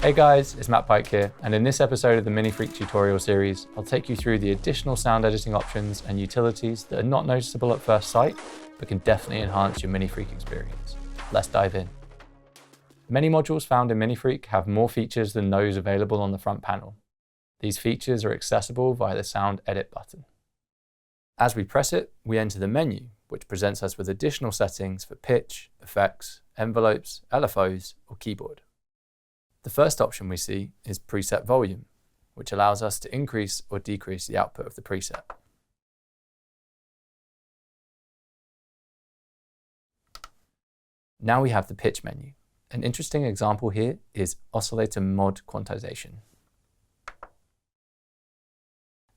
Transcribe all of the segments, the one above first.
Hey guys, it's Matt Pike here, and in this episode of the MiniFreak tutorial series, I'll take you through the additional sound editing options and utilities that are not noticeable at first sight, but can definitely enhance your MiniFreak experience. Let's dive in. Many modules found in MiniFreak have more features than those available on the front panel. These features are accessible via the Sound Edit button. As we press it, we enter the menu, which presents us with additional settings for pitch, effects, envelopes, LFOs, or keyboard. The first option we see is preset volume, which allows us to increase or decrease the output of the preset. Now we have the pitch menu. An interesting example here is oscillator mod quantization.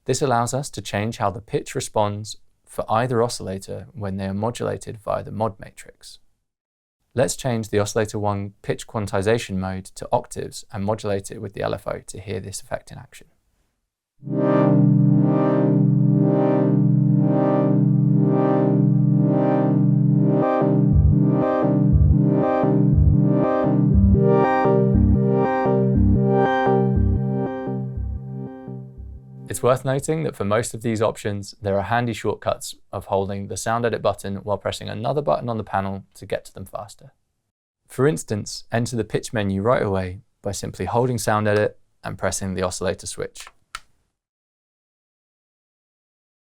This allows us to change how the pitch responds for either oscillator when they are modulated via the mod matrix. Let's change the oscillator 1 pitch quantization mode to octaves and modulate it with the LFO to hear this effect in action. It's worth noting that for most of these options, there are handy shortcuts of holding the Sound Edit button while pressing another button on the panel to get to them faster. For instance, enter the pitch menu right away by simply holding Sound Edit and pressing the oscillator switch.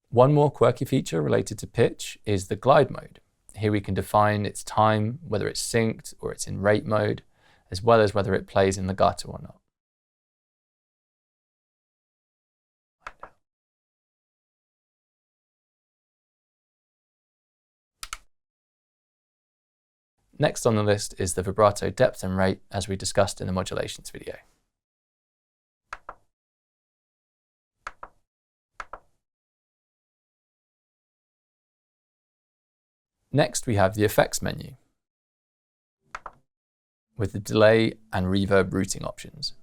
One more quirky feature related to pitch is the glide mode. Here we can define its time, whether it's synced or it's in rate mode, as well as whether it plays in legato or not. Next on the list is the vibrato depth and rate, as we discussed in the modulations video. Next, we have the effects menu with the delay and reverb routing options.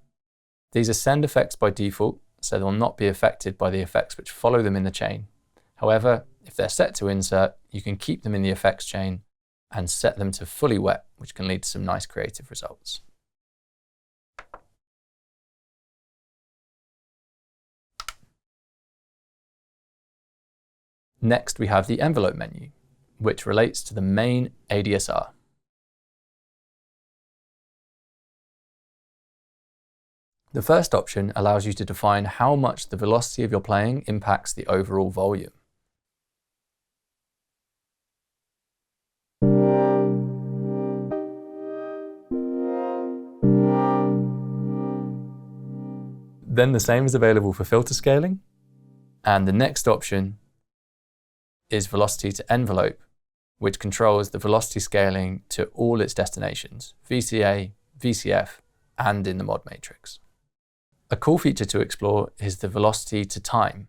These are send effects by default, so they will not be affected by the effects which follow them in the chain. However, if they're set to insert, you can keep them in the effects chain and set them to fully wet, which can lead to some nice creative results. Next, we have the envelope menu, which relates to the main ADSR. The first option allows you to define how much the velocity of your playing impacts the overall volume. Then the same is available for filter scaling. And the next option is velocity to envelope, which controls the velocity scaling to all its destinations, VCA, VCF, and in the mod matrix. A cool feature to explore is the velocity to time.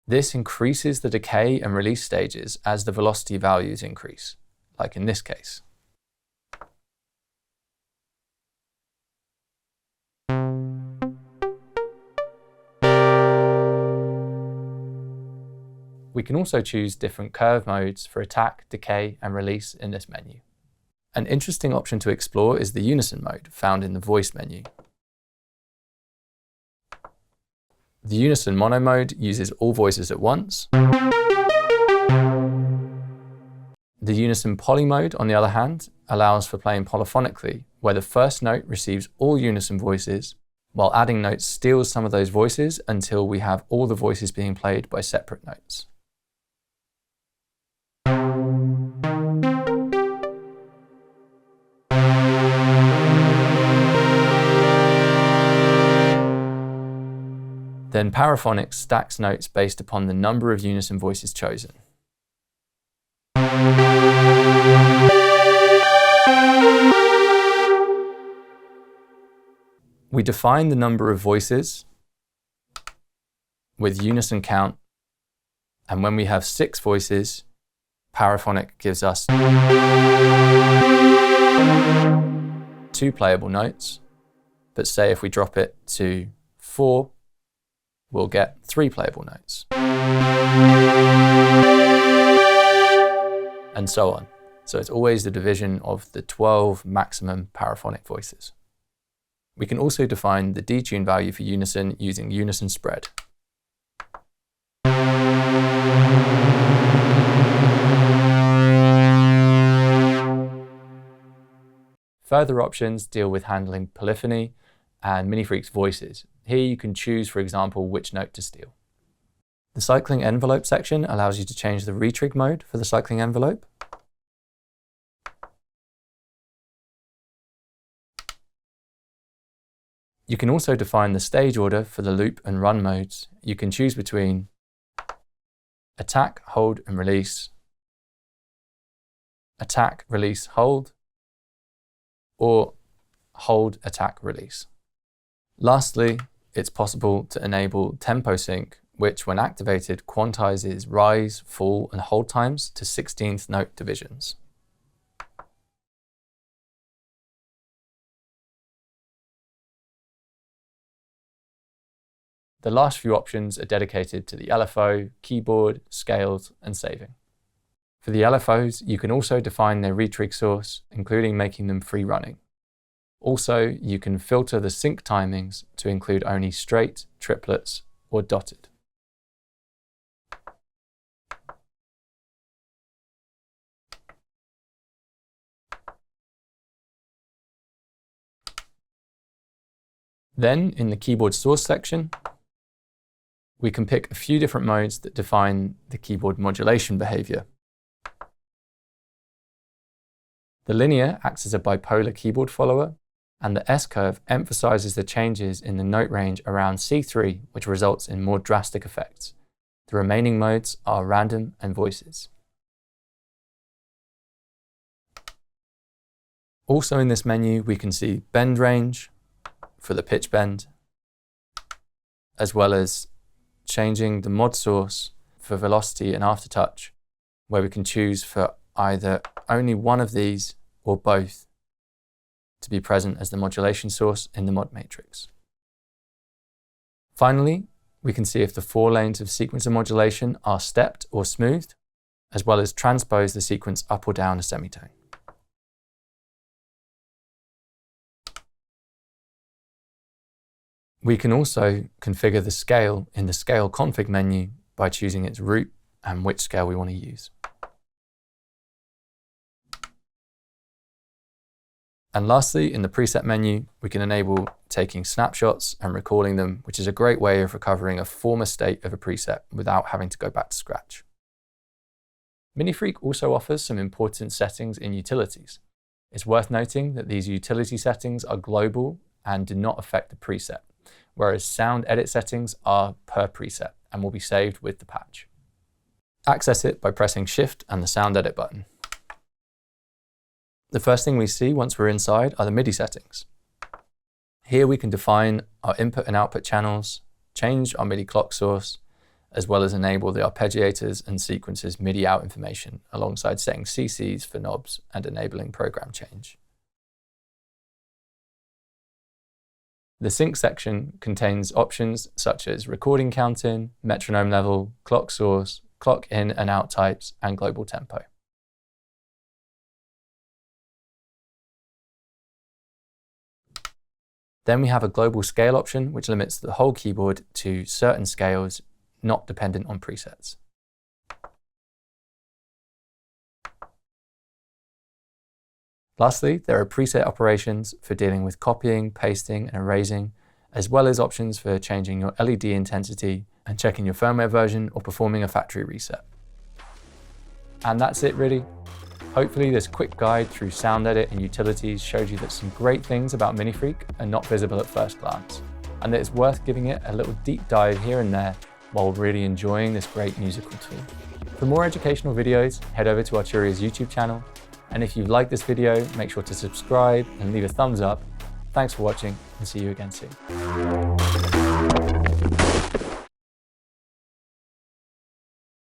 This increases the decay and release stages as the velocity values increase, like in this case. We can also choose different curve modes for attack, decay, and release in this menu. An interesting option to explore is the unison mode found in the voice menu. The unison mono mode uses all voices at once. The unison poly mode, on the other hand, allows for playing polyphonically, where the first note receives all unison voices, while adding notes steals some of those voices until we have all the voices being played by separate notes. Then paraphonic stacks notes based upon the number of unison voices chosen. We define the number of voices with unison count, and when we have 6 voices, paraphonic gives us 2 playable notes, but say if we drop it to 4, we'll get 3 playable notes. And so on. So it's always the division of the 12 maximum paraphonic voices. We can also define the detune value for unison using unison spread. Further options deal with handling polyphony and MiniFreaks voices. Here you can choose, for example, which note to steal. The cycling envelope section allows you to change the retrig mode for the cycling envelope. You can also define the stage order for the loop and run modes. You can choose between attack, hold and release, attack, release, hold, or hold, attack, release. Lastly, it's possible to enable tempo sync, which when activated quantizes rise, fall and hold times to 16th note divisions. The last few options are dedicated to the LFO, keyboard, scales and saving. For the LFOs, you can also define their retrig source, including making them free running. Also, you can filter the sync timings to include only straight, triplets, or dotted. Then, in the keyboard source section, we can pick a few different modes that define the keyboard modulation behavior. The linear acts as a bipolar keyboard follower, and the S-curve emphasizes the changes in the note range around C3, which results in more drastic effects. The remaining modes are random and voices. Also in this menu, we can see bend range for the pitch bend, as well as changing the mod source for velocity and aftertouch, where we can choose for either only one of these or both to be present as the modulation source in the mod matrix. Finally, we can see if the 4 lanes of sequencer modulation are stepped or smoothed, as well as transpose the sequence up or down a semitone. We can also configure the scale in the Scale Config menu by choosing its root and which scale we want to use. And lastly, in the preset menu, we can enable taking snapshots and recalling them, which is a great way of recovering a former state of a preset without having to go back to scratch. MiniFreak also offers some important settings in utilities. It's worth noting that these utility settings are global and do not affect the preset, whereas sound edit settings are per preset and will be saved with the patch. Access it by pressing Shift and the sound edit button. The first thing we see once we're inside are the MIDI settings. Here we can define our input and output channels, change our MIDI clock source, as well as enable the arpeggiators and sequences MIDI out information alongside setting CCs for knobs and enabling program change. The sync section contains options such as recording counting, metronome level, clock source, clock in and out types, and global tempo. Then we have a global scale option, which limits the whole keyboard to certain scales, not dependent on presets. Lastly, there are preset operations for dealing with copying, pasting, and erasing, as well as options for changing your LED intensity and checking your firmware version or performing a factory reset. And that's it really. Hopefully this quick guide through sound edit and utilities showed you that some great things about MiniFreak are not visible at first glance, and that it's worth giving it a little deep dive here and there while really enjoying this great musical tool. For more educational videos, head over to Arturia's YouTube channel, and if you like this video, make sure to subscribe and leave a thumbs up. Thanks for watching, and see you again soon.